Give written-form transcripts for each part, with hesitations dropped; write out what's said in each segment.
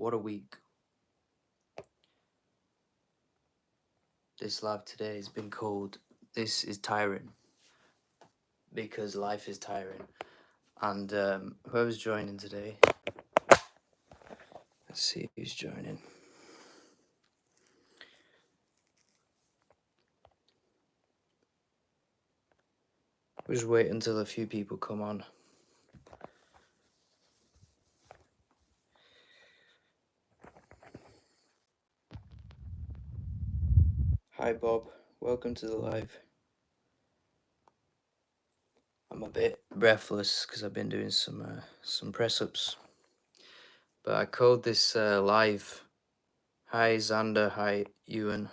What a week. This live today has been called This is Tiring, because life is tiring. And whoever's joining today, let's see who's joining. We'll just wait until a few people come on. Hi Bob, welcome to the live. I'm a bit breathless because I've been doing some press ups, but I called this live. Hi Xander, hi Ewan,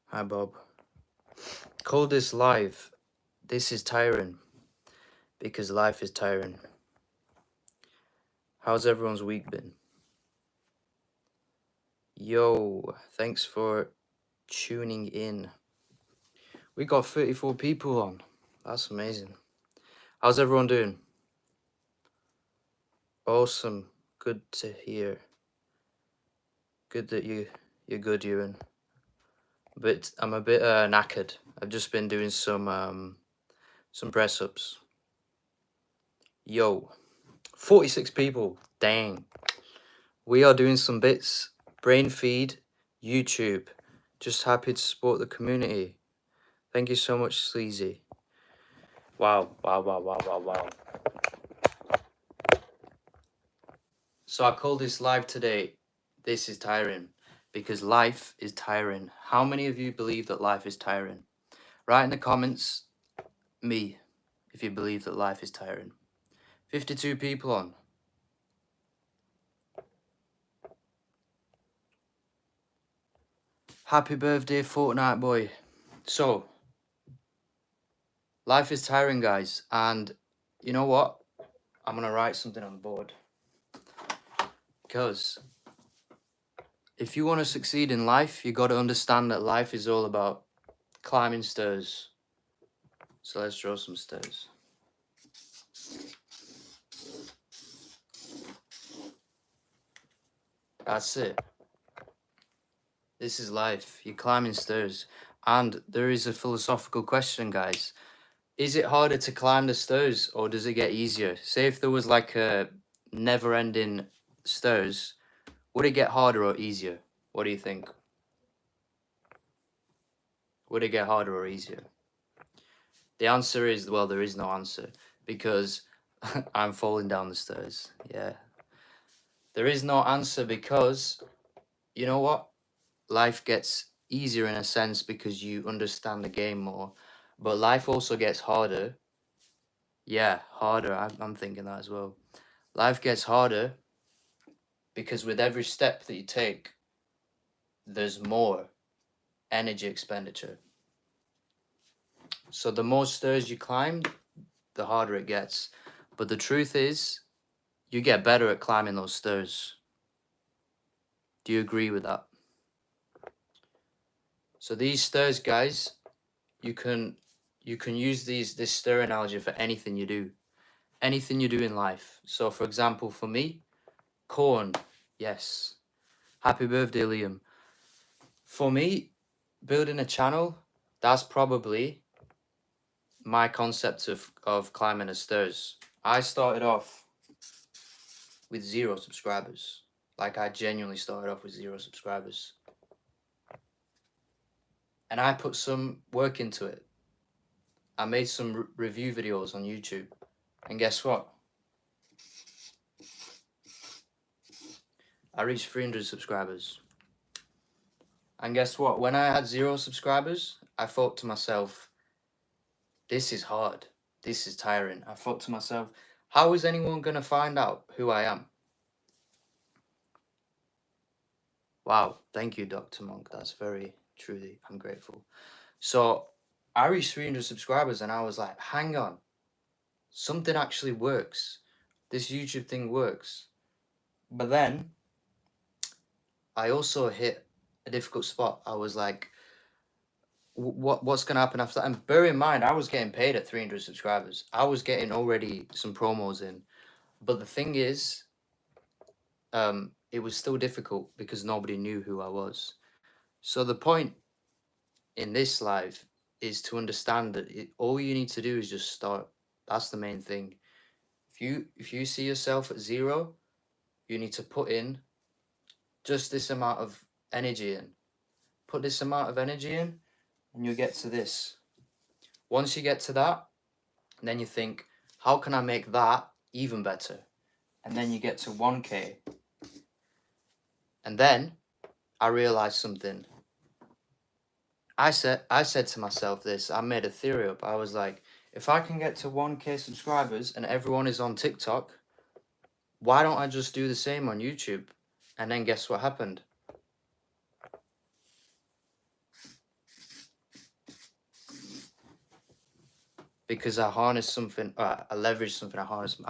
hi Bob. Called this live. This is tiring, because life is tiring. How's everyone's week been? Yo, thanks for tuning in. We got 34 people on. That's amazing. How's everyone doing? Awesome. Good to hear. Good that you're good, Ewan. But I'm a bit knackered. I've just been doing some press ups. Yo, 46 people. Dang. We are doing some bits. BrainFeed, YouTube. Just happy to support the community. Thank you so much, Sleazy. Wow. So I call this live today, This is Tiring, because life is tiring. How many of you believe that life is tiring? Write in the comments, me, if you believe that life is tiring. 52 people on. Happy birthday, Fortnite boy. So, life is tiring, guys. And you know what? I'm going to write something on the board. Because if you want to succeed in life, you got to understand that life is all about climbing stairs. So let's draw some stairs. That's it. This is life. You're climbing stairs. And there is a philosophical question, guys. Is it harder to climb the stairs, or does it get easier? Say if there was like a never-ending stairs, would it get harder or easier? What do you think? Would it get harder or easier? The answer is, well, there is no answer, because I'm falling down the stairs. Yeah. There is no answer because, you know what? Life gets easier in a sense because you understand the game more, but life also gets harder. Yeah, harder. I'm thinking that as well. Life gets harder because with every step that you take, there's more energy expenditure. So the more stairs you climb, the harder it gets. But the truth is, you get better at climbing those stairs. Do you agree with that? So these stairs, guys, you can use this stair analogy for anything you do. Anything you do in life. So for example, for me, corn, yes. Happy birthday, Liam. For me, building a channel, that's probably my concept of climbing the stairs. I started off with 0 subscribers. Like, I genuinely started off with 0 subscribers. And I put some work into it. I made some review videos on YouTube. And guess what? I reached 300 subscribers. And guess what? When I had 0 subscribers, I thought to myself, this is hard. This is tiring. I thought to myself, how is anyone going to find out who I am? Wow. Thank you, Dr. Monk. That's very, truly, I'm grateful. So I reached 300 subscribers and I was like, hang on. Something actually works. This YouTube thing works. But then I also hit a difficult spot. I was like, what's going to happen after that? And bear in mind, I was getting paid at 300 subscribers. I was getting already some promos in. But the thing is, it was still difficult because nobody knew who I was. So the point in this life is to understand that all you need to do is just start. That's the main thing. If you see yourself at zero, you need to put in just this amount of energy in. Put this amount of energy in, and you get to this. Once you get to that, then you think, how can I make that even better? And then you get to 1K. And then I realized something. I said to myself this, I made a theory up. I was like, if I can get to 1K subscribers and everyone is on TikTok, why don't I just do the same on YouTube? And then guess what happened? Because I harnessed something, I leveraged something, I harnessed,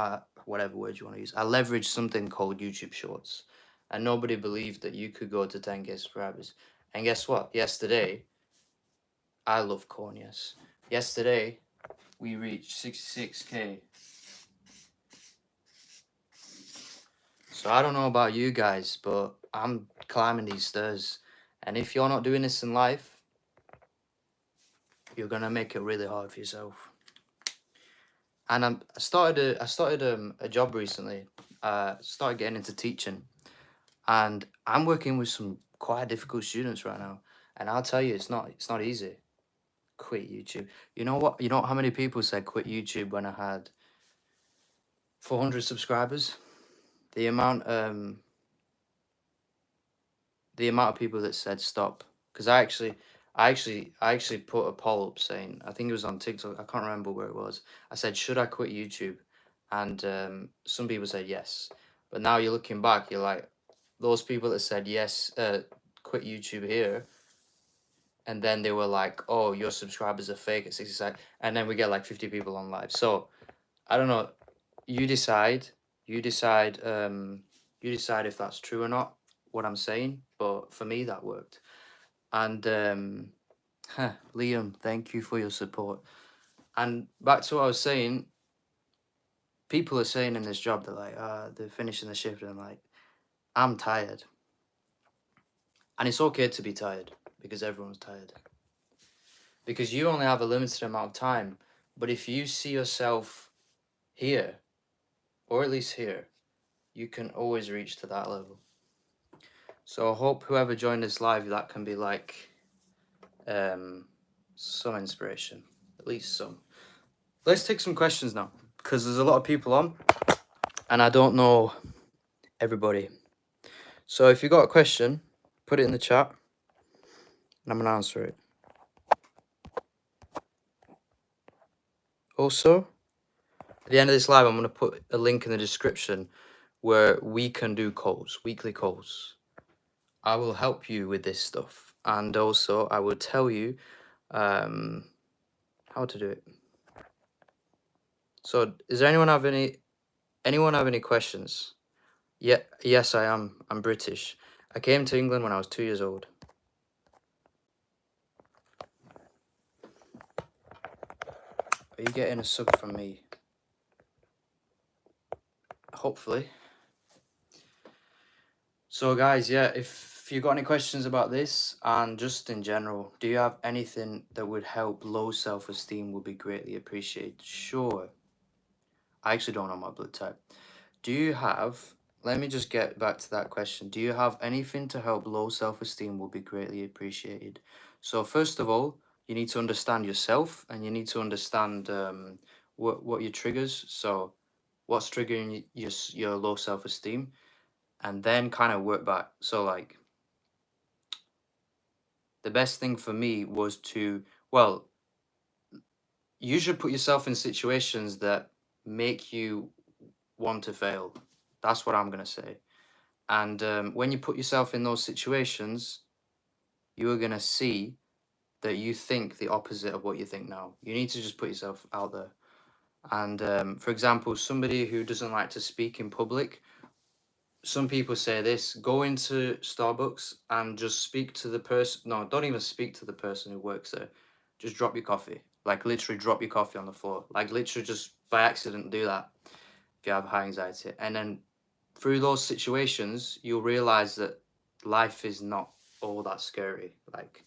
whatever word you want to use. I leveraged something called YouTube Shorts. And nobody believed that you could go to 10K subscribers. And guess what? Yesterday, I love corn, yes. Yesterday, we reached 66K. So I don't know about you guys, but I'm climbing these stairs. And if you're not doing this in life, you're gonna make it really hard for yourself. And I started a job recently. Started getting into teaching, and I'm working with some quite difficult students right now. And I'll tell you, it's not easy. Quit YouTube. You know what? You know how many people said quit YouTube when I had 400 subscribers? The amount of people that said stop, because I actually put a poll up saying, I think it was on TikTok, I can't remember where it was. I said, should I quit YouTube? And some people said yes. But now you're looking back, you're like, those people that said yes, quit YouTube here, and then they were like, oh, your subscribers are fake at 60 and then we get like 50 people on live. So I don't know. You decide. You decide if that's true or not, what I'm saying. But for me, that worked. And Liam, thank you for your support. And back to what I was saying, people are saying in this job, they're like, they're finishing the shift, and I'm like, I'm tired. And it's okay to be tired because everyone's tired. Because you only have a limited amount of time. But if you see yourself here, or at least here, you can always reach to that level. So I hope whoever joined this live, that can be like some inspiration, at least some. Let's take some questions now, because there's a lot of people on, and I don't know everybody. So if you got a question, put it in the chat, and I'm gonna answer it. Also, at the end of this live, I'm gonna put a link in the description where we can do calls, weekly calls. I will help you with this stuff, and also I will tell you how to do it. So, does anyone have any questions? Yeah, yes, I am. I'm British. I came to England when I was 2 years old. Are you getting a sub from me? Hopefully. So, guys, yeah, if you got any questions about this and just in general, do you have anything that would help low self-esteem? Would be greatly appreciated. Sure. I actually don't know my blood type. Do you have, let me just get back to that question. Do you have anything to help low self-esteem? Will be greatly appreciated. So first of all, you need to understand yourself, and you need to understand what your triggers. So what's triggering your low self-esteem, and then kind of work back. So like the best thing for me was to, well, you should put yourself in situations that make you want to fail. That's what I'm gonna say. And when you put yourself in those situations, you are gonna see that you think the opposite of what you think now. You need to just put yourself out there. And for example, somebody who doesn't like to speak in public, some people say this: go into Starbucks and just speak to the person. No, don't even speak to the person who works there. Just drop your coffee. Like literally drop your coffee on the floor. Like literally just by accident do that if you have high anxiety. And then through those situations, you'll realize that life is not all that scary. Like,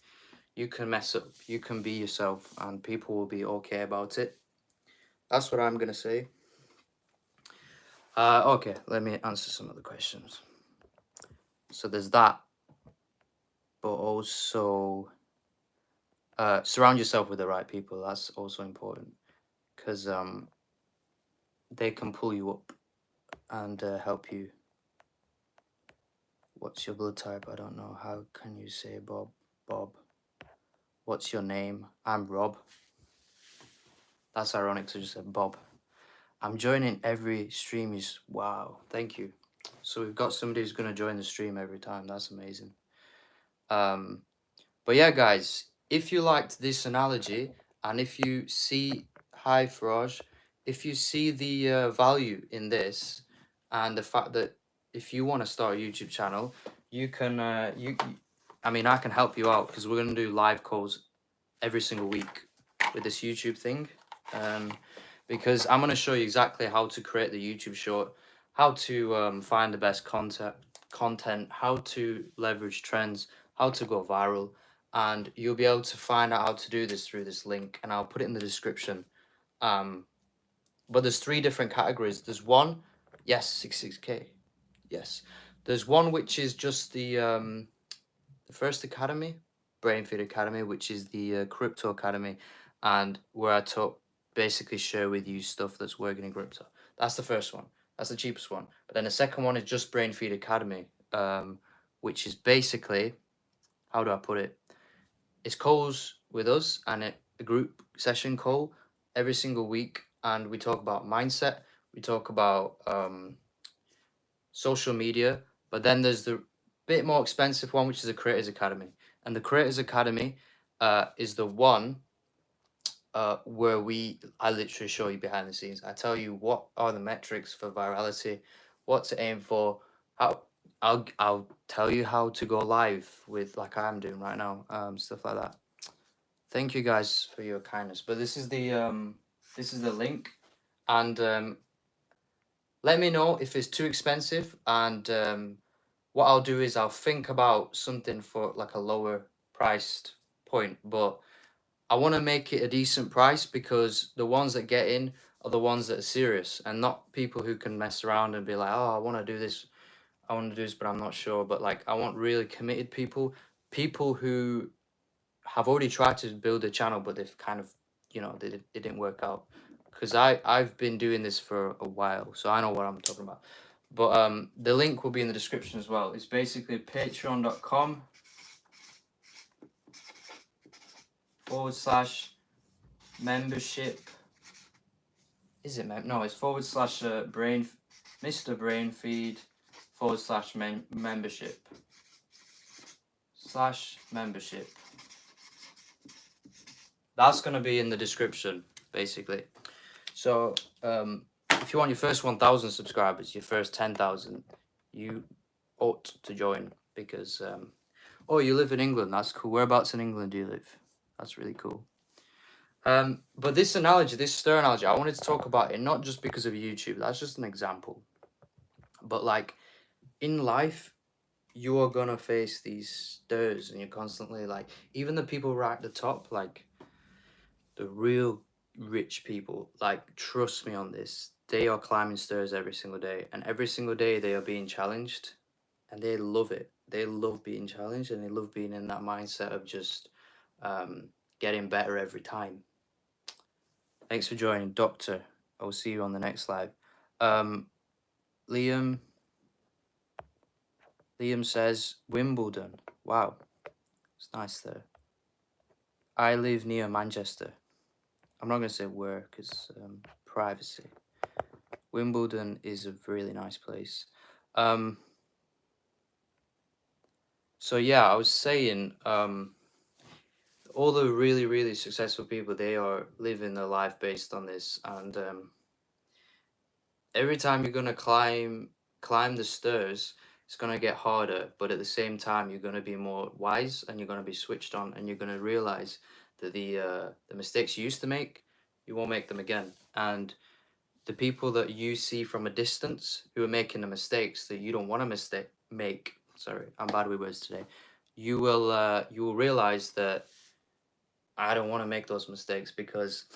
you can mess up, you can be yourself, and people will be okay about it. That's what I'm gonna say. Okay, let me answer some of the questions. So there's that, but also surround yourself with the right people. That's also important, because they can pull you up and help you. What's your blood type? I don't know. How can you say Bob? Bob. What's your name? I'm Rob. That's ironic to just say Bob. I'm joining every stream. Wow, thank you. So we've got somebody who's going to join the stream every time. That's amazing. But yeah, guys, if you liked this analogy, and if you see, hi Faraj, if you see the value in this, and the fact that if you want to start a YouTube channel, you can, I mean, I can help you out, because we're going to do live calls every single week with this YouTube thing. Because I'm going to show you exactly how to create the YouTube short, how to find the best content, how to leverage trends, how to go viral, and you'll be able to find out how to do this through this link, and I'll put it in the description. But there's 3 different categories. There's one, yes, 66K, yes. There's one which is just the first academy, BrainFeed Academy, which is the crypto academy, and where I basically share with you stuff that's working in crypto. That's the first one. That's the cheapest one. But then the second one is just BrainFeed Academy, which is basically, how do I put it? It's calls with us and a group session call every single week, and we talk about mindset. We talk about social media, but then there's the bit more expensive one, which is the Creators Academy. And the Creators Academy is the one where I literally show you behind the scenes. I tell you what are the metrics for virality, what to aim for, how I'll tell you how to go live with, like I'm doing right now, stuff like that. Thank you guys for your kindness. But this is the link, and let me know if it's too expensive, and what I'll do is I'll think about something for like a lower priced point, but I want to make it a decent price, because the ones that get in are the ones that are serious, and not people who can mess around and be like, oh, I want to do this, but I'm not sure. But like, I want really committed people who have already tried to build a channel, but they've kind of, it didn't work out. Because I've been doing this for a while, so I know what I'm talking about. But the link will be in the description as well. It's basically patreon.com/membership. Is it no? It's / brain Mr. BrainFeed /membership. That's gonna be in the description, basically. So if you want your first 1,000 subscribers, your first 10,000, you ought to join, because oh, you live in England. That's cool. Whereabouts in England do you live? That's really cool. But this stir analogy, I wanted to talk about it not just because of YouTube. That's just an example. But like in life, you are gonna face these stirs, and you're constantly like, even the people right at the top, like the real rich people, like, trust me on this, they are climbing stairs every single day, and every single day they are being challenged, and they love it. They love being challenged, and they love being in that mindset of just getting better every time. Thanks for joining, Doctor. I'll see you on the next live. Liam says Wimbledon. Wow, it's nice there. I live near Manchester. I'm not going to say where, because privacy. Wimbledon is a really nice place. So yeah, I was saying, all the really, really successful people, they are living their life based on this, and every time you're going to climb the stairs, it's going to get harder, but at the same time, you're going to be more wise, and you're going to be switched on, and you're going to realize that the mistakes you used to make, you won't make them again. And the people that you see from a distance who are making the mistakes that you don't want to make. Sorry, I'm bad with words today. You will realize that I don't want to make those mistakes, because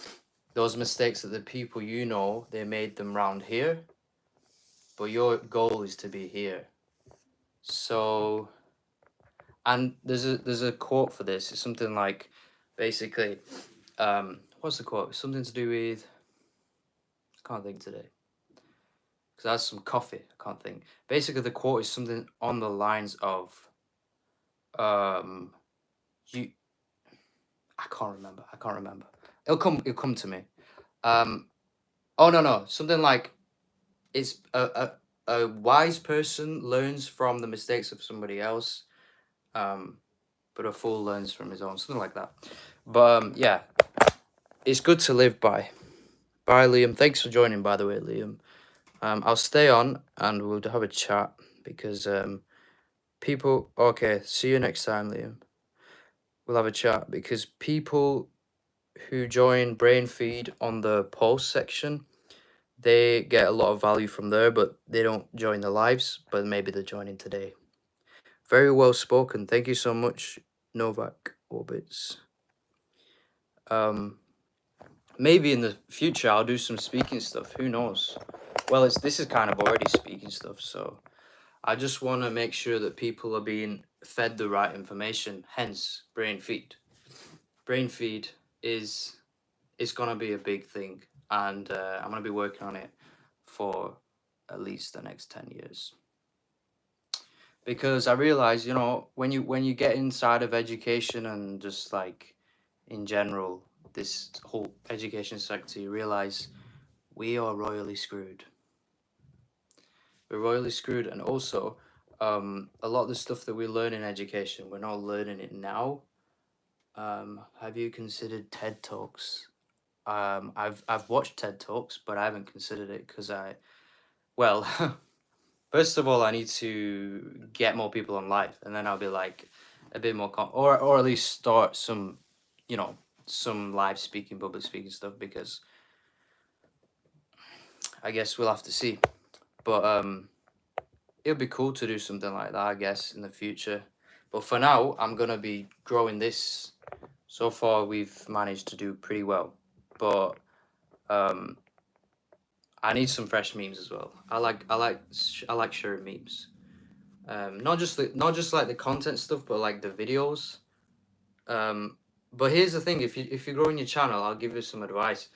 those mistakes are the people you know, they made them round here, but your goal is to be here. So, and there's a quote for this. It's something like, basically, what's the quote? Something to do with, I can't think today, because I had some coffee. I can't think. Basically, the quote is something on the lines of, you. I can't remember. I can't remember. It'll come to me. Oh no, something like, it's a wise person learns from the mistakes of somebody else, but a fool learns from his own. Something like that. But yeah, it's good to live by. Bye, Liam. Thanks for joining, by the way, Liam. I'll stay on and we'll have a chat, because people. Okay, see you next time, Liam. We'll have a chat, because people who join BrainFeed on the post section, they get a lot of value from there, but they don't join the lives, but maybe they're joining today. Very well spoken. Thank you so much, Novak Orbits. Maybe in the future I'll do some speaking stuff. Who knows? Well, this is kind of already speaking stuff, so I just want to make sure that people are being fed the right information. Hence, BrainFeed. BrainFeed is gonna be a big thing, and I'm gonna be working on it for at least the next 10 years. Because I realize, you know, when you get inside of education and just like in general, this whole education sector, you realize we are royally screwed. We're royally screwed, and also a lot of the stuff that we learn in education, we're not learning it now. Have you considered TED Talks? I've watched TED Talks, but I haven't considered it because well, first of all, I need to get more people on live, and then I'll be like a bit more or at least start some, you know, some live speaking, public speaking stuff, because I guess we'll have to see. But it'll be cool to do something like that, I guess, in the future. But for now, I'm gonna be growing this. So far, we've managed to do pretty well, but I need some fresh memes as well. I like sharing memes. Not just like the content stuff, but like the videos. But here's the thing: if you're growing your channel, I'll give you some advice.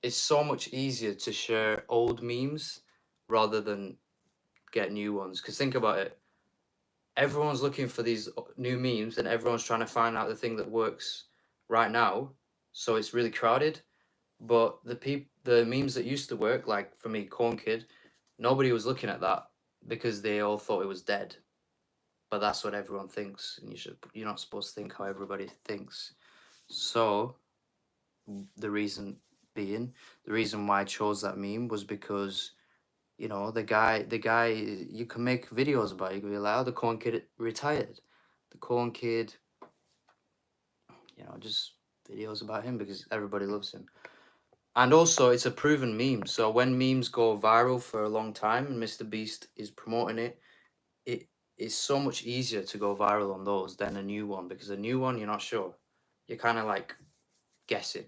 It's so much easier to share old memes rather than get new ones. Because think about it, everyone's looking for these new memes, and everyone's trying to find out the thing that works right now. So it's really crowded. But the memes that used to work, like for me, Corn Kid, nobody was looking at that because they all thought it was dead. But that's what everyone thinks, and you're not supposed to think how everybody thinks. So the reason why I chose that meme was because, you know, the guy you can make videos about. You can be like, oh, the Corn Kid retired, the Corn Kid, you know, just videos about him because everybody loves him. And also, it's a proven meme. So when memes go viral for a long time and Mr. Beast is promoting it, it is so much easier to go viral on those than a new one, because a new one, you're not sure. You're kind of like guessing.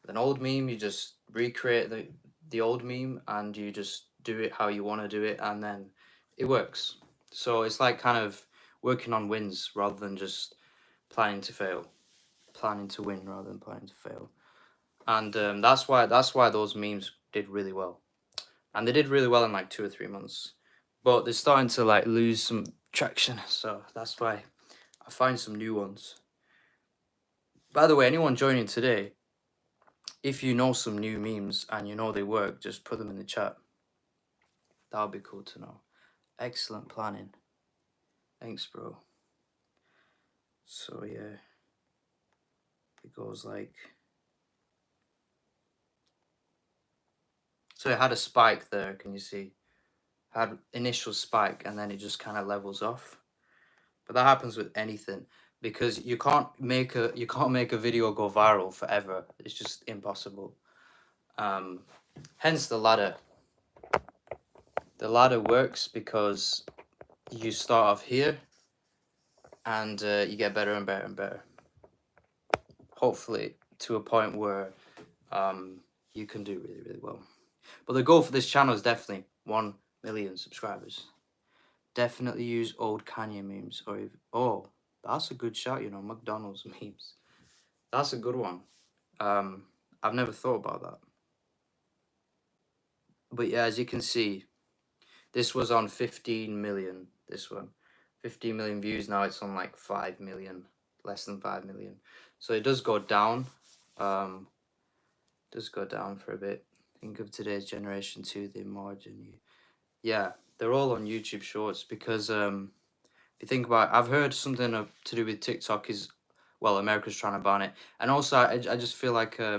An old meme, you just recreate the old meme and you just do it how you want to do it, and then it works. So it's like kind of working on wins rather than just planning to fail. Planning to win rather than planning to fail. And that's why those memes did really well, and they did really well in like 2 or 3 months. But they're starting to like lose some traction, so that's why I find some new ones. By the way, anyone joining today, if you know some new memes and you know they work, just put them in the chat. That would be cool to know. Excellent planning. Thanks, bro. So yeah, it goes like. So it had a spike there, can you see? Had initial spike and then it just kind of levels off. But that happens with anything, because you can't make a video go viral forever. It's just impossible. Hence the ladder. The ladder works because you start off here and you get better and better and better. Hopefully to a point where you can do really, really well. But the goal for this channel is definitely 1 million subscribers. Definitely use old Kanye memes or even, oh, that's a good shout, you know, McDonald's memes. That's a good one. I've never thought about that. But yeah, as you can see, this was on 15 million, this one. 15 million views, now it's on like 5 million, less than 5 million. So it does go down. Does go down for a bit. Think of today's generation too, the margin. Yeah, they're all on YouTube Shorts because if you think about it, I've heard something to do with TikTok is, well, America's trying to ban it. And also I just feel like I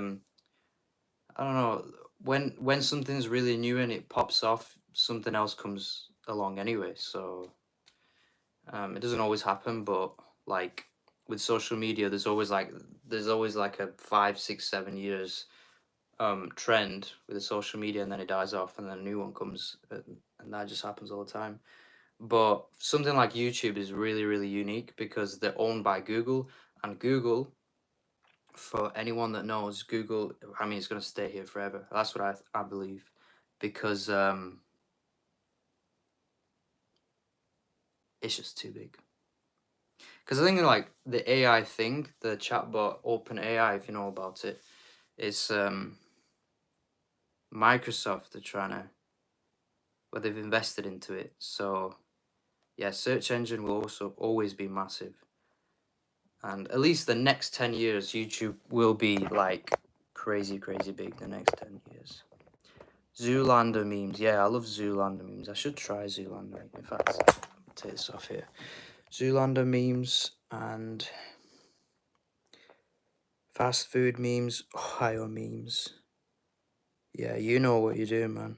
don't know, when something's really new and it pops off, something else comes along anyway. So it doesn't always happen, but like with social media, there's always like a 5, 6, 7 years trend with the social media, and then it dies off, and then a new one comes, and that just happens all the time. But something like YouTube is really, really unique because they're owned by Google, and Google, for anyone that knows, Google, I mean, it's going to stay here forever. That's what I believe, because it's just too big. Because I think like the AI thing, the chatbot OpenAI, if you know about it, is Microsoft. They're trying to, well, they've invested into it. So yeah, search engine will also always be massive. And at least the next 10 years, YouTube will be like crazy, crazy big the next 10 years. Zoolander memes. Yeah, I love Zoolander memes. I should try Zoolander. In fact, I'll take this off here. Zoolander memes and fast food memes, Ohio memes. Yeah, you know what you're doing, man.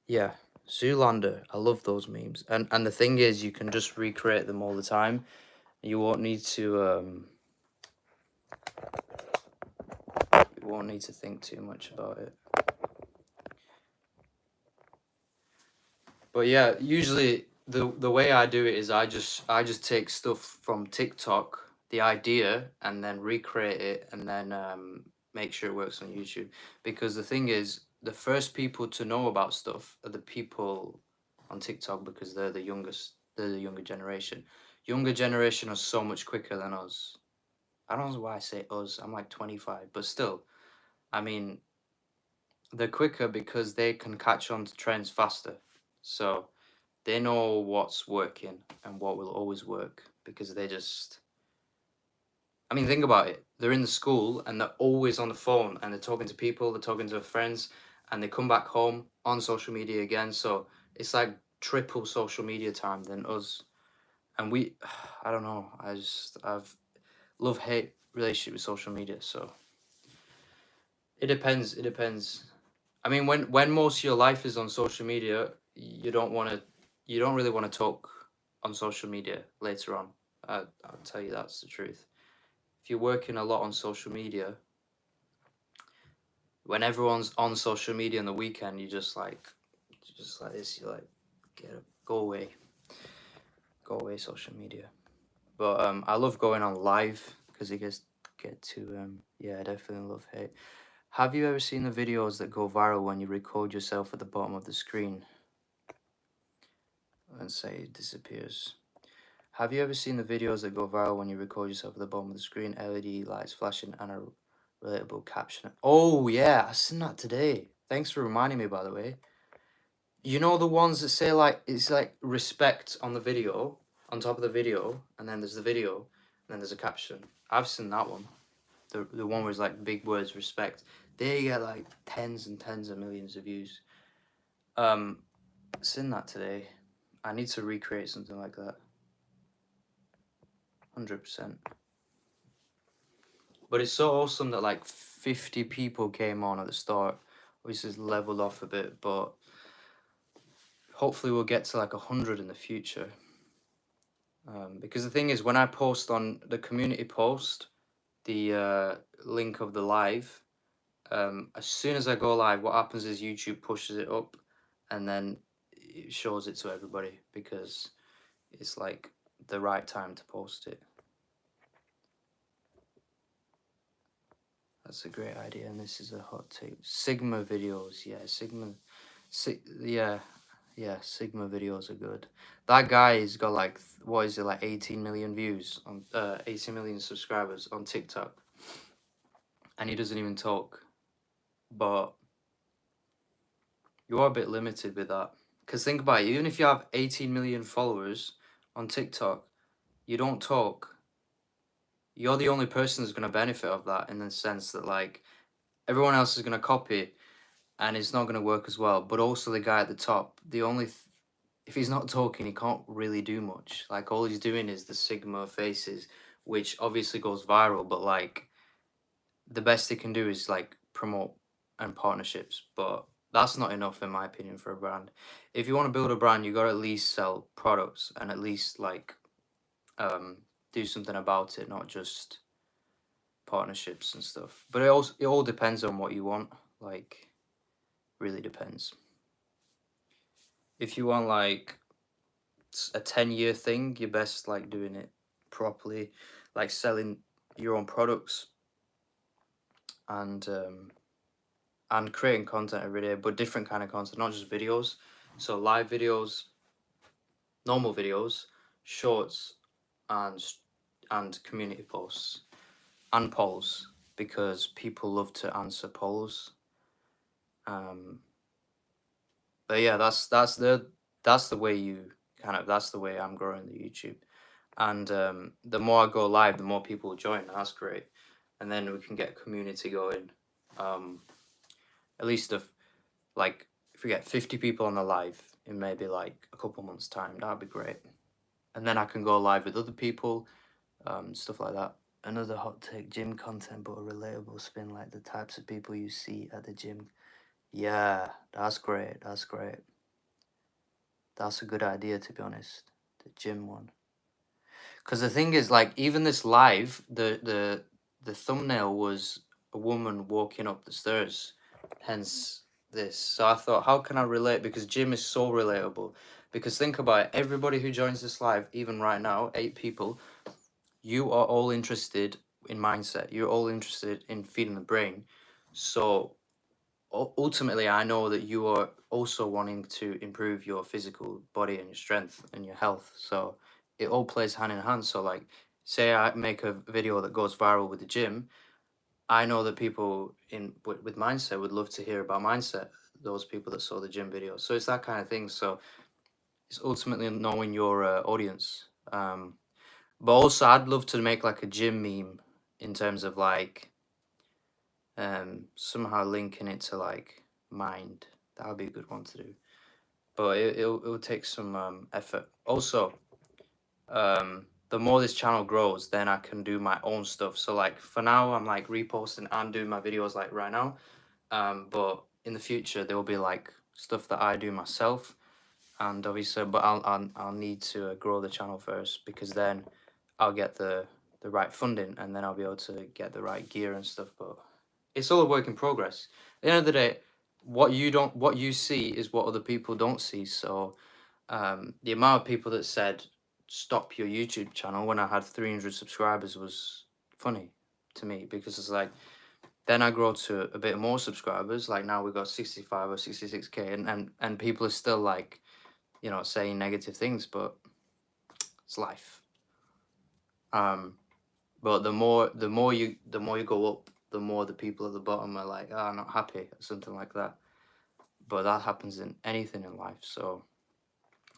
Yeah, Zoolander. I love those memes. And the thing is, you can just recreate them all the time. You won't need to think too much about it. But yeah, usually the way I do it is I just take stuff from TikTok, the idea, and then recreate it, and then make sure it works on YouTube. Because the thing is, the first people to know about stuff are the people on TikTok, because they're the youngest, they're the younger generation. Younger generation are so much quicker than us. I don't know why I say us. I'm like 25, but still, I mean, they're quicker because they can catch on to trends faster. So they know what's working and what will always work, because they just, I mean, think about it. They're in the school and they're always on the phone, and they're talking to people, they're talking to their friends, and they come back home on social media again. So it's like triple social media time than us. And we, I don't know, I've love-hate relationship with social media. So it depends. I mean, when most of your life is on social media, you don't really want to talk on social media later on. I'll tell you that's the truth. If you're working a lot on social media, when everyone's on social media on the weekend, you just like this. You're like, go away, social media. But I love going on live because it get to yeah, I definitely love hate. Have you ever seen the videos that go viral when you record yourself at the bottom of the screen and say it disappears? Have you ever seen the videos that go viral when you record yourself at the bottom of the screen, LED lights flashing and a relatable caption? Oh yeah, I seen that today. Thanks for reminding me, by the way. You know the ones that say like, it's like respect on the video, on top of the video, and then there's the video, and then there's a caption. I've seen that one. The one where it's like big words, respect. They get like tens and tens of millions of views. Seen that today. I need to recreate something like that. 100%. But it's so awesome that like 50 people came on at the start. Obviously it's leveled off a bit, but hopefully we'll get to like 100 in the future. Because the thing is, when I post on the community post, the link of the live, as soon as I go live, what happens is YouTube pushes it up, and then it shows it to everybody because it's like the right time to post it. That's a great idea, and this is a hot take. Sigma videos, yeah, Sigma videos are good. That guy's got like what is it, like 18 million views on 18 million subscribers on TikTok, and he doesn't even talk. But you are a bit limited with that, because think about it, even if you have 18 million followers on TikTok, you don't talk. You're the only person that's going to benefit of that, in the sense that like everyone else is going to copy, and it's not going to work as well. But also the guy at the top, if he's not talking, he can't really do much. Like all he's doing is the Sigma faces, which obviously goes viral, but like the best he can do is like promote and partnerships. But that's not enough, in my opinion, for a brand. If you want to build a brand, you got to at least sell products, and at least like do something about it, not just partnerships and stuff. But it all depends on what you want. Like, really depends. If you want like a 10-year thing, you're best like doing it properly, like selling your own products and creating content every day, but different kind of content, not just videos. So live videos, normal videos, shorts, and community posts and polls, because people love to answer polls. But yeah, that's the way you that's the way I'm growing the YouTube. And the more I go live, the more people join. That's great, and then we can get a community going. At least if we get 50 people on the live in maybe like a couple months' time, that'd be great. And then I can go live with other people, stuff like that. Another hot take: gym content, but a relatable spin, like the types of people you see at the gym. Yeah, that's great. That's great. That's a good idea, to be honest. The gym one. Because the thing is, like, even this live, the thumbnail was a woman walking up the stairs, hence this. So I thought, how can I relate? Because gym is so relatable. Because think about it, everybody who joins this live, even right now, 8 people, you are all interested in mindset. You're all interested in feeding the brain. So ultimately, I know that you are also wanting to improve your physical body and your strength and your health. So it all plays hand in hand. So like, say I make a video that goes viral with the gym, I know that people with mindset would love to hear about mindset. Those people that saw the gym video. So it's that kind of thing. So it's ultimately knowing your audience. But also, I'd love to make like a gym meme, in terms of like somehow linking it to like mind. That would be a good one to do, but it'll take some effort. Also, the more this channel grows, then I can do my own stuff. So like for now, I'm like reposting and doing my videos like right now, but in the future there will be like stuff that I do myself, and obviously, but I'll need to grow the channel first, because then I'll get the right funding, and then I'll be able to get the right gear and stuff. But it's all a work in progress. At the end of the day, what you see is what other people don't see. So the amount of people that said stop your YouTube channel when I had 300 subscribers was funny to me, because it's like, then I grow to a bit more subscribers. Like now we got 65 or 66k, and people are still like, saying negative things, but it's life. But the more you go up, the more the people at the bottom are like, I'm not happy, or something like that. But that happens in anything in life. So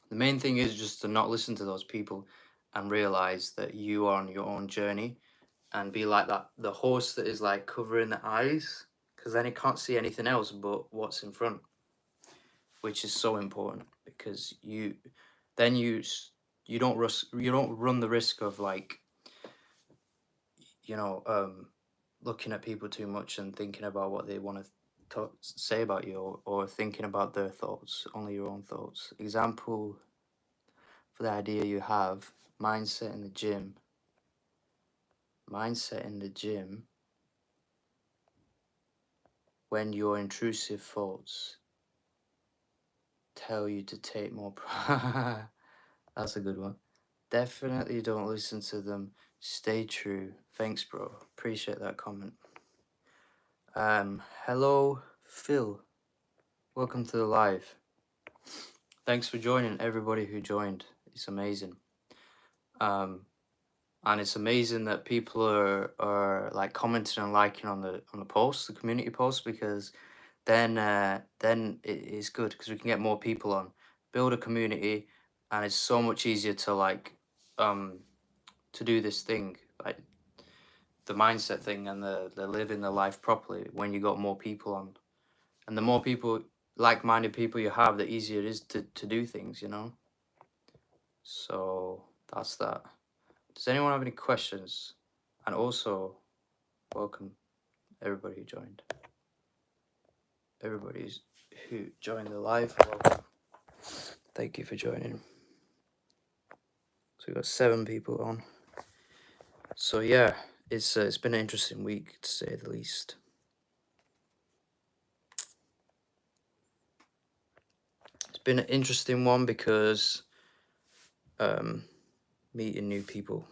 the main thing is just to not listen to those people, and realize that you are on your own journey, and be like the horse that is like covering the eyes, because then it can't see anything else but what's in front, which is so important, because you don't run the risk of like, looking at people too much and thinking about what they want to say about you, or thinking about their thoughts, only your own thoughts. Example for the idea you have: mindset in the gym. mindset in the gym when your intrusive thoughts tell you to take more That's a good one. Definitely don't listen to them. Stay true. Thanks, bro. Appreciate that comment. Hello, Phil. Welcome to the live. Thanks for joining, everybody who joined. It's amazing. And it's amazing that people are like commenting and liking on the post, the community post, because then it is good because we can get more people on, build a community, and it's so much easier to like to do this thing, like the mindset thing and the living the life properly when you got more people on. And the more people, like-minded people you have, the easier it is to do things, you know? So that's that. Does anyone have any questions? And also, welcome everybody who joined. Everybody who joined the live, welcome. Thank you for joining. So we've got 7 people on. So yeah, it's been an interesting week, to say the least. It's been an interesting one because meeting new people.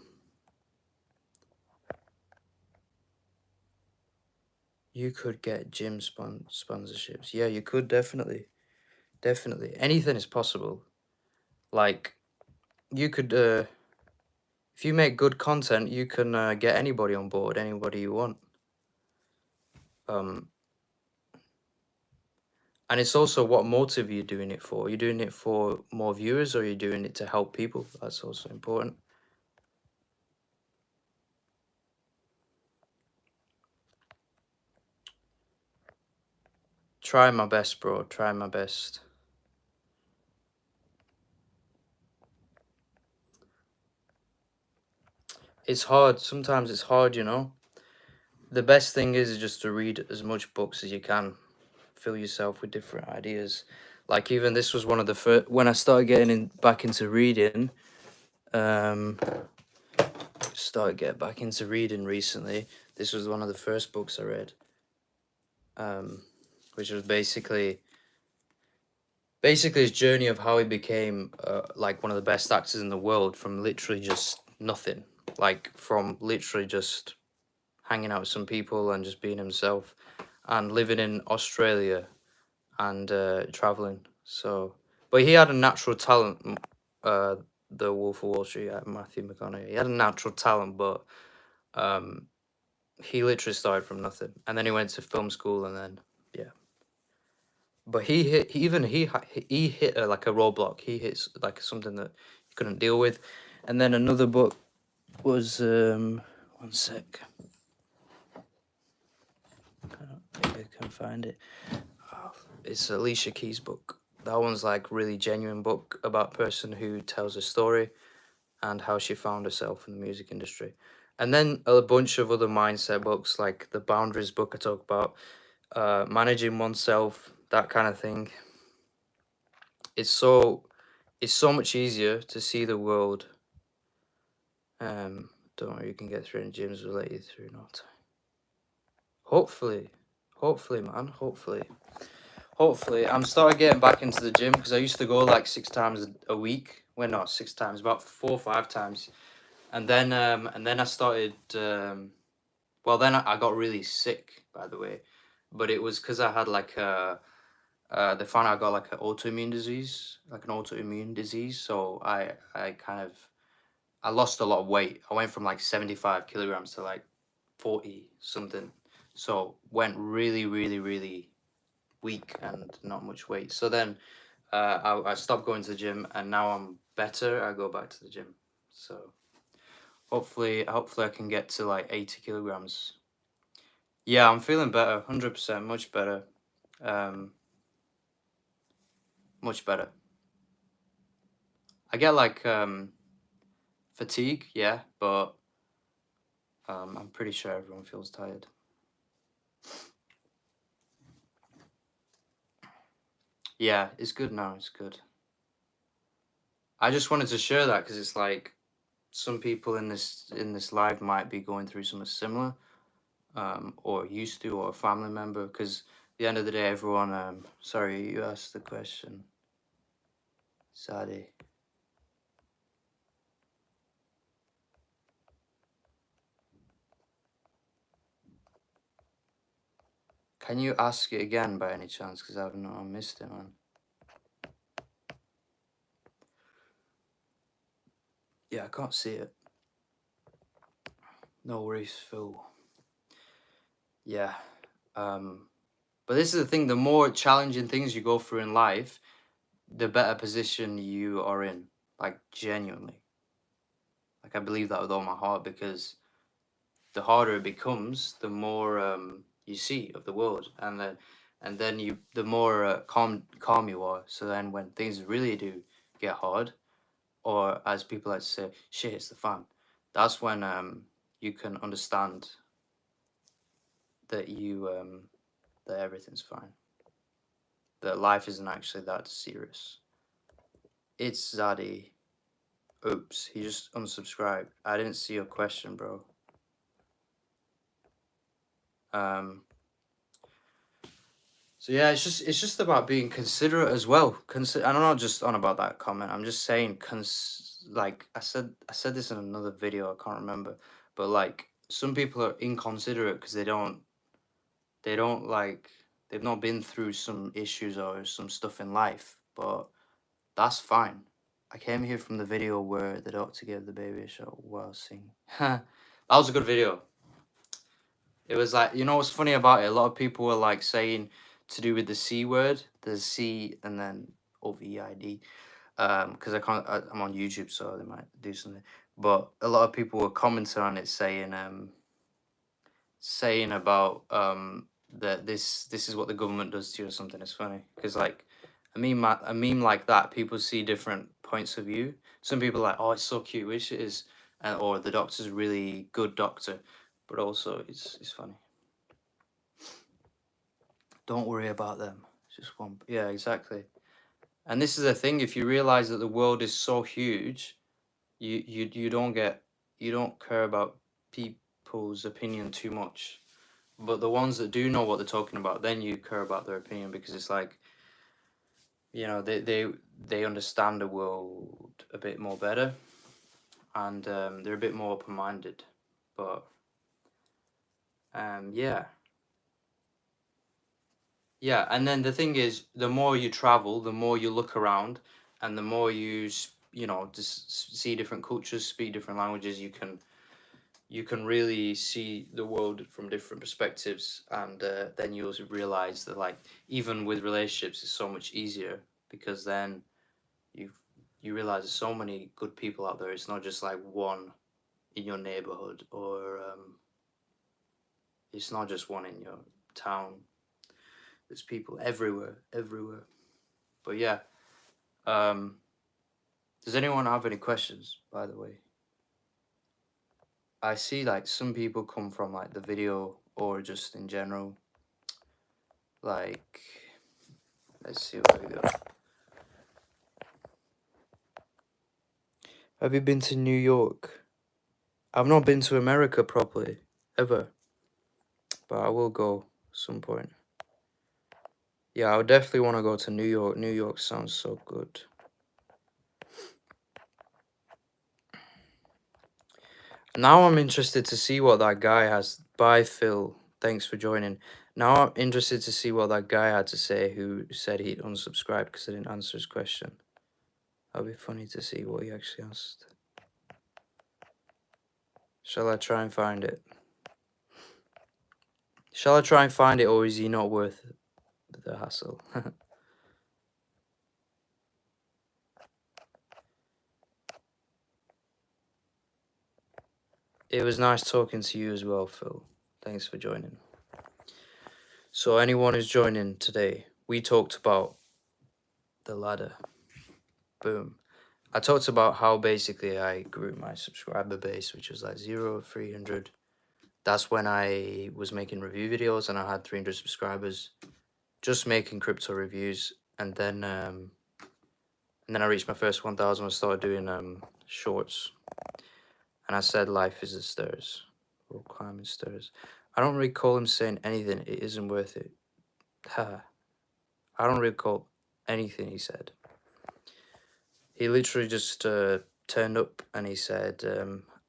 You could get gym sponsorships. Yeah, you could definitely. Anything is possible. Like, you could, if you make good content, you can get anybody on board, anybody you want. And it's also what motive you're doing it for. You're doing it for more viewers, or you're doing it to help people. That's also important. Try my best, bro. Try my best. It's hard. Sometimes it's hard, you know. The best thing is just to read as much books as you can. Fill yourself with different ideas. Like, even this was one of the first, when I started getting back into reading, started getting back into reading recently. This was one of the first books I read, which was basically his journey of how he became like one of the best actors in the world from literally just nothing, like from literally just hanging out with some people and just being himself and living in Australia and traveling. So, but he had a natural talent. The Wolf of Wall Street, Matthew McConaughey. He had a natural talent, but he literally started from nothing, and then he went to film school, and then yeah. But he hit like a roadblock. He hits like something that he couldn't deal with, and then another book was one sec. Maybe I can find it. Oh, it's Alicia Keys' book. That one's like really genuine book about a person who tells a story and how she found herself in the music industry. And then a bunch of other mindset books, like the Boundaries book I talk about, managing oneself, that kind of thing. It's so much easier to see the world. Don't worry, you can get through in gyms, will let you through no time. Hopefully, man, hopefully. I'm starting getting back into the gym because I used to go like 6 times a week. Well, not 6 times, about 4 or 5 times. And then I started. Well, then I got really sick, by the way, but it was because I had like they found out I got like an autoimmune disease. So I kind of I lost a lot of weight. I went from like 75 kilograms to like 40 something. So went really, really, really weak and not much weight. So then I stopped going to the gym, and now I'm better. I go back to the gym. So hopefully I can get to like 80 kilograms. Yeah, I'm feeling better, 100%, much better. Much better. I get like fatigue, yeah, but I'm pretty sure everyone feels tired. Yeah, it's good now, it's good. I just wanted to share that because it's like some people in this live might be going through something similar, or used to, or a family member. Because at the end of the day, everyone. Sorry, you asked the question, Sadi. Can you ask it again by any chance? Because I missed it, man. Yeah, I can't see it. No worries, Phil. Yeah. But this is the thing, the more challenging things you go through in life, the better position you are in. Like, genuinely. Like, I believe that with all my heart, because the harder it becomes, the more you see of the world, and then you the more calm you are. So then when things really do get hard, or as people like to say, shit hits the fan, that's when you can understand that that everything's fine, that life isn't actually that serious. It's Zaddy. Oops, he just unsubscribed. I didn't see your question, bro. So yeah, it's just about being considerate as well. And I'm not just on about that comment. I'm just saying, like I said this in another video. I can't remember, but like some people are inconsiderate because they don't like they've not been through some issues or some stuff in life. But that's fine. I came here from the video where the doctor gave the baby a shot while singing. That was a good video. It was like, you know what's funny about it? A lot of people were like saying to do with the C word, the C and then OVID. Because I'm on YouTube, so they might do something. But a lot of people were commenting on it, saying about that this is what the government does to you or something. It's funny because like a meme like that, people see different points of view. Some people are like, oh, it's so cute, which it is, or the doctor's a really good doctor, but also it's funny. Don't worry about them. It's just one. Yeah, exactly. And this is the thing. If you realize that the world is so huge, you don't care about people's opinion too much. But the ones that do know what they're talking about, then you care about their opinion, because it's like, they understand the world a bit more better, and they're a bit more open minded. But yeah. Yeah, and then the thing is, the more you travel, the more you look around, and the more just see different cultures, speak different languages, you can really see the world from different perspectives, and then you'll realize that, like, even with relationships, it's so much easier, because then you you realize there's so many good people out there. It's not just like one in your neighborhood, or it's not just one in your town. There's people everywhere, everywhere. But yeah. Does anyone have any questions, by the way? I see like some people come from like the video or just in general. Like, let's see where we go. Have you been to New York? I've not been to America properly, ever. But I will go some point. Yeah, I would definitely want to go to New York. New York sounds so good. Now I'm interested to see what that guy has. Bye, Phil. Thanks for joining. Now I'm interested to see what that guy had to say who said he'd unsubscribed because I didn't answer his question. That'd be funny to see what he actually asked. Shall I try and find it? Shall I try and find it, or is he not worth the hassle? It was nice talking to you as well, Phil. Thanks for joining. So anyone who's joining today, we talked about the ladder. Boom. I talked about how basically I grew my subscriber base, which was like 0, 300. That's when I was making review videos and I had 300 subscribers, just making crypto reviews. And then I reached my first 1,000. I started doing shorts. And I said life is the stairs. We'll climb the stairs. I don't recall him saying anything. It isn't worth it. Ha. I don't recall anything he said. He literally just turned up and he said,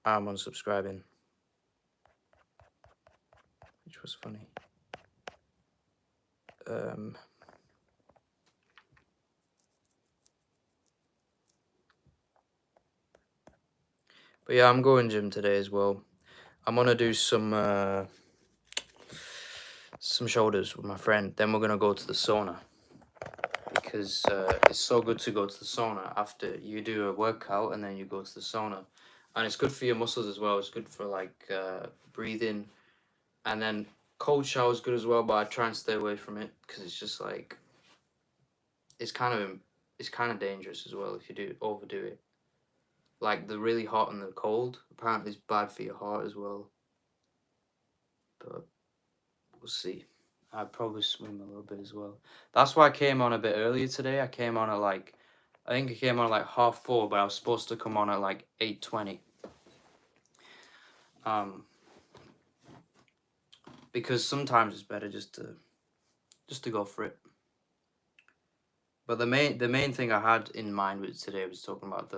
I'm unsubscribing. Which was funny. But yeah, I'm going gym today as well. I'm gonna do some shoulders with my friend. Then we're gonna go to the sauna because it's so good to go to the sauna after you do a workout and then you go to the sauna, and it's good for your muscles as well. It's good for like breathing, and then cold shower is good as well. But I try and stay away from it because it's just like it's kind of dangerous as well if you do overdo it. Like the really hot and the cold apparently is bad for your heart as well. But we'll see. I'd probably swim a little bit as well. That's why I came on a bit earlier today. I came on at like, I think I came on at like 4:30, but I was supposed to come on at like 8:20. Because sometimes it's better just to go for it. But the main thing I had in mind with today was talking about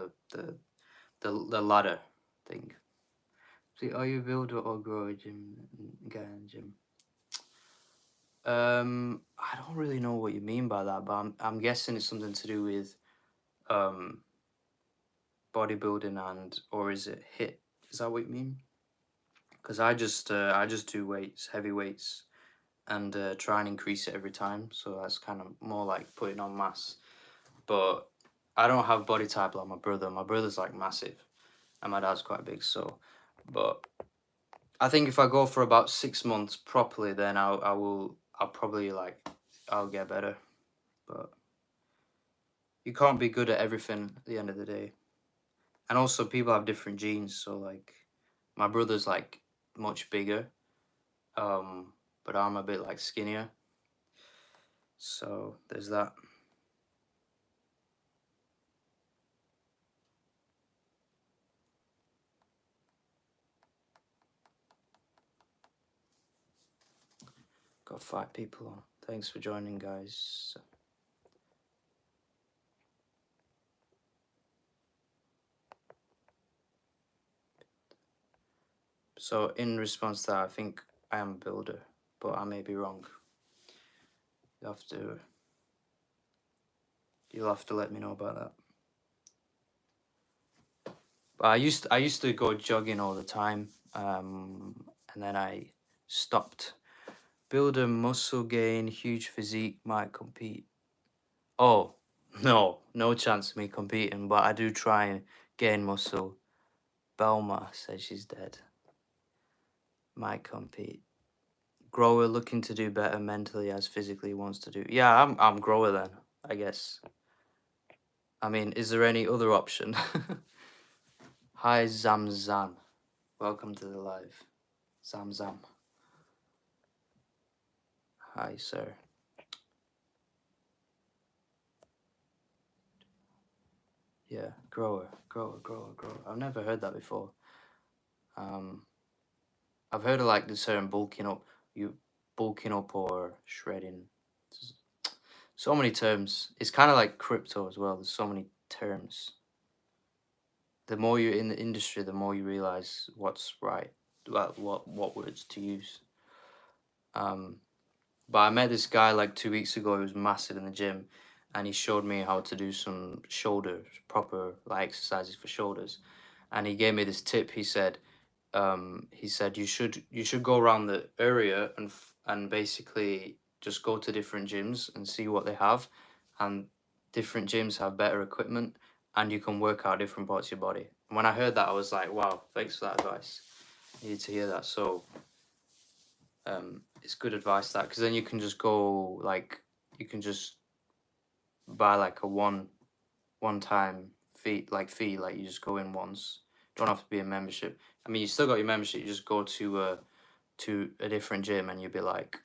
the ladder thing. See, are you build or grow a gym guy in gym? I don't really know what you mean by that, but I'm guessing it's something to do with bodybuilding or is it hit? Is that what you mean? Because I just do weights, heavy weights, and try and increase it every time. So that's kind of more like putting on mass. But I don't have body type like my brother. My brother's like massive, and my dad's quite big. So, but I think if I go for about 6 months properly, then I'll probably like I'll get better. But you can't be good at everything at the end of the day. And also people have different genes, so like my brother's like much bigger, but I'm a bit like skinnier, so there's that. Got 5 people on. Thanks for joining, guys. So in response to that, I think I am a builder, but I may be wrong. You'll have to let me know about that. But I used to go jogging all the time, and then I stopped. Builder, muscle gain, huge physique, might compete. Oh, no chance of me competing, but I do try and gain muscle. Belma says she's dead. Might compete. Grower looking to do better mentally as physically wants to do. Yeah, I'm grower then, I guess. I mean, is there any other option? Hi Zamzam. Welcome to the live. Zamzam. Hi, sir. Yeah, grower. I've never heard that before. I've heard of like the term bulking up or shredding. So many terms. It's kind of like crypto as well. There's so many terms. The more you're in the industry, the more you realize what's right, well, what words to use. But I met this guy like 2 weeks ago. He was massive in the gym, and he showed me how to do some shoulders, proper like exercises for shoulders. And he gave me this tip. He said you should go around the area and basically just go to different gyms and see what they have, and different gyms have better equipment, and you can work out different parts of your body. And when I heard that, I was like, wow, thanks for that advice. I needed to hear that. So it's good advice that, because then you can just go like you can just buy like a one time fee, like you just go in once. Don't have to be a membership. I mean, you still got your membership. You just go to a different gym, and you'll be like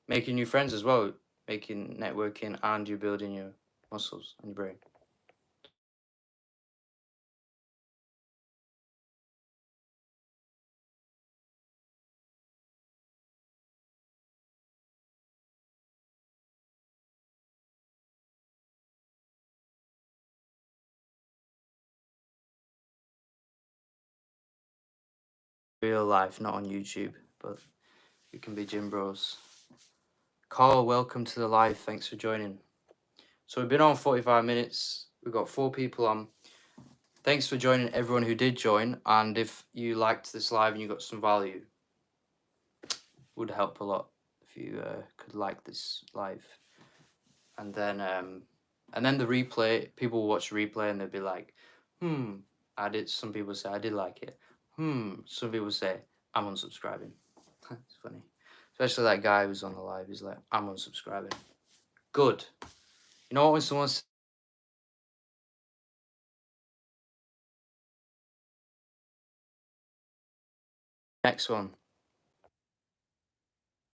making new friends as well, making networking, and you're building your muscles and your brain. real life, not on YouTube, but we can be gym bros. Carl, welcome to the live. Thanks for joining. So we've been on 45 minutes. We've got 4 people on. Thanks for joining, everyone who did join. And if you liked this live and you got some value, would help a lot if you could like this live. And then the replay, people will watch the replay and they'll be like, some people say I did like it. Some people say I'm unsubscribing. It's funny. Especially that guy who's on the live, he's like, I'm unsubscribing. Good. You know what, when someone says next one.